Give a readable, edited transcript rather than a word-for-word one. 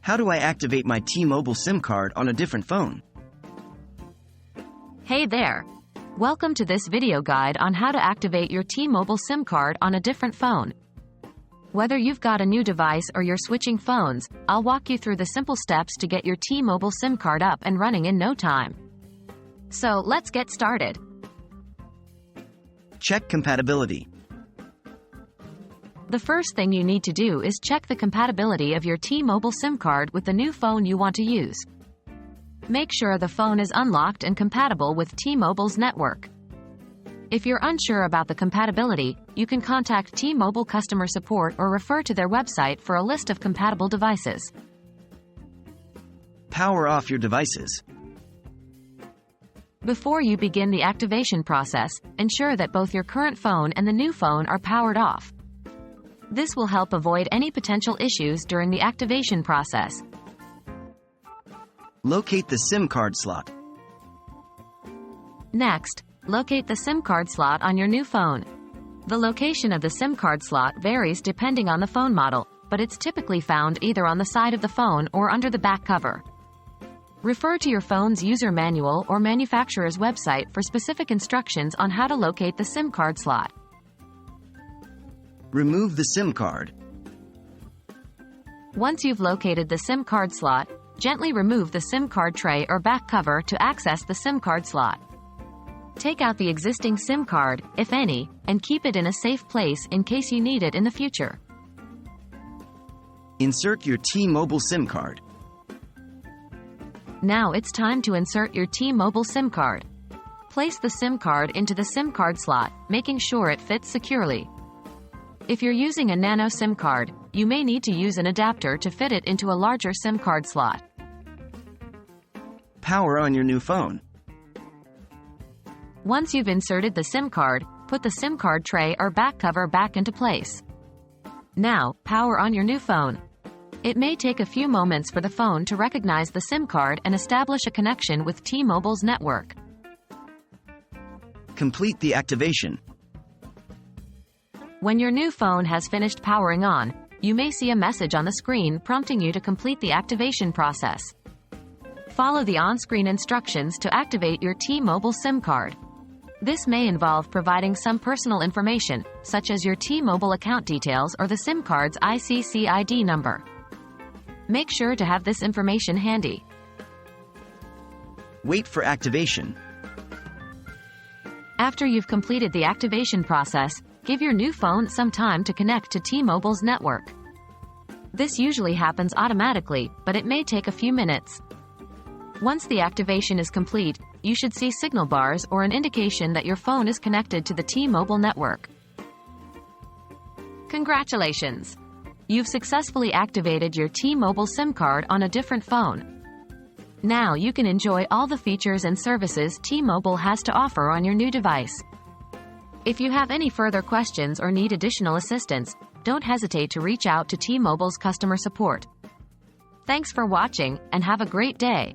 How do I activate my T-Mobile SIM card on a different phone? Hey there! Welcome to this video guide on how to activate your T-Mobile SIM card on a different phone. Whether you've got a new device or you're switching phones, I'll walk you through the simple steps to get your T-Mobile SIM card up and running in no time. So let's get started. Check compatibility. The first thing you need to do is check the compatibility of your T-Mobile SIM card with the new phone you want to use. Make sure the phone is unlocked and compatible with T-Mobile's network. If you're unsure about the compatibility, you can contact T-Mobile customer support or refer to their website for a list of compatible devices. Power off your devices. Before you begin the activation process, ensure that both your current phone and the new phone are powered off. This will help avoid any potential issues during the activation process. Locate the SIM card slot. Next, locate the SIM card slot on your new phone. The location of the SIM card slot varies depending on the phone model, but it's typically found either on the side of the phone or under the back cover. Refer to your phone's user manual or manufacturer's website for specific instructions on how to locate the SIM card slot. Remove the SIM card. Once you've located the SIM card slot, gently remove the SIM card tray or back cover to access the SIM card slot. Take out the existing SIM card, if any, and keep it in a safe place in case you need it in the future. Insert your T-Mobile SIM card. Now it's time to insert your T-Mobile SIM card. Place the SIM card into the SIM card slot, making sure it fits securely. If you're using a nano SIM card, you may need to use an adapter to fit it into a larger SIM card slot. Power on your new phone. Once you've inserted the SIM card, put the SIM card tray or back cover back into place. Now, power on your new phone. It may take a few moments for the phone to recognize the SIM card and establish a connection with T-Mobile's network. Complete the activation. When your new phone has finished powering on, you may see a message on the screen prompting you to complete the activation process. Follow the on-screen instructions to activate your T-Mobile SIM card. This may involve providing some personal information, such as your T-Mobile account details or the SIM card's ICC ID number. Make sure to have this information handy. Wait for activation. After you've completed the activation process, give your new phone some time to connect to T-Mobile's network. This usually happens automatically, but it may take a few minutes. Once the activation is complete, you should see signal bars or an indication that your phone is connected to the T-Mobile network. Congratulations! You've successfully activated your T-Mobile SIM card on a different phone. Now you can enjoy all the features and services T-Mobile has to offer on your new device. If you have any further questions or need additional assistance, don't hesitate to reach out to T-Mobile's customer support. Thanks for watching, and have a great day.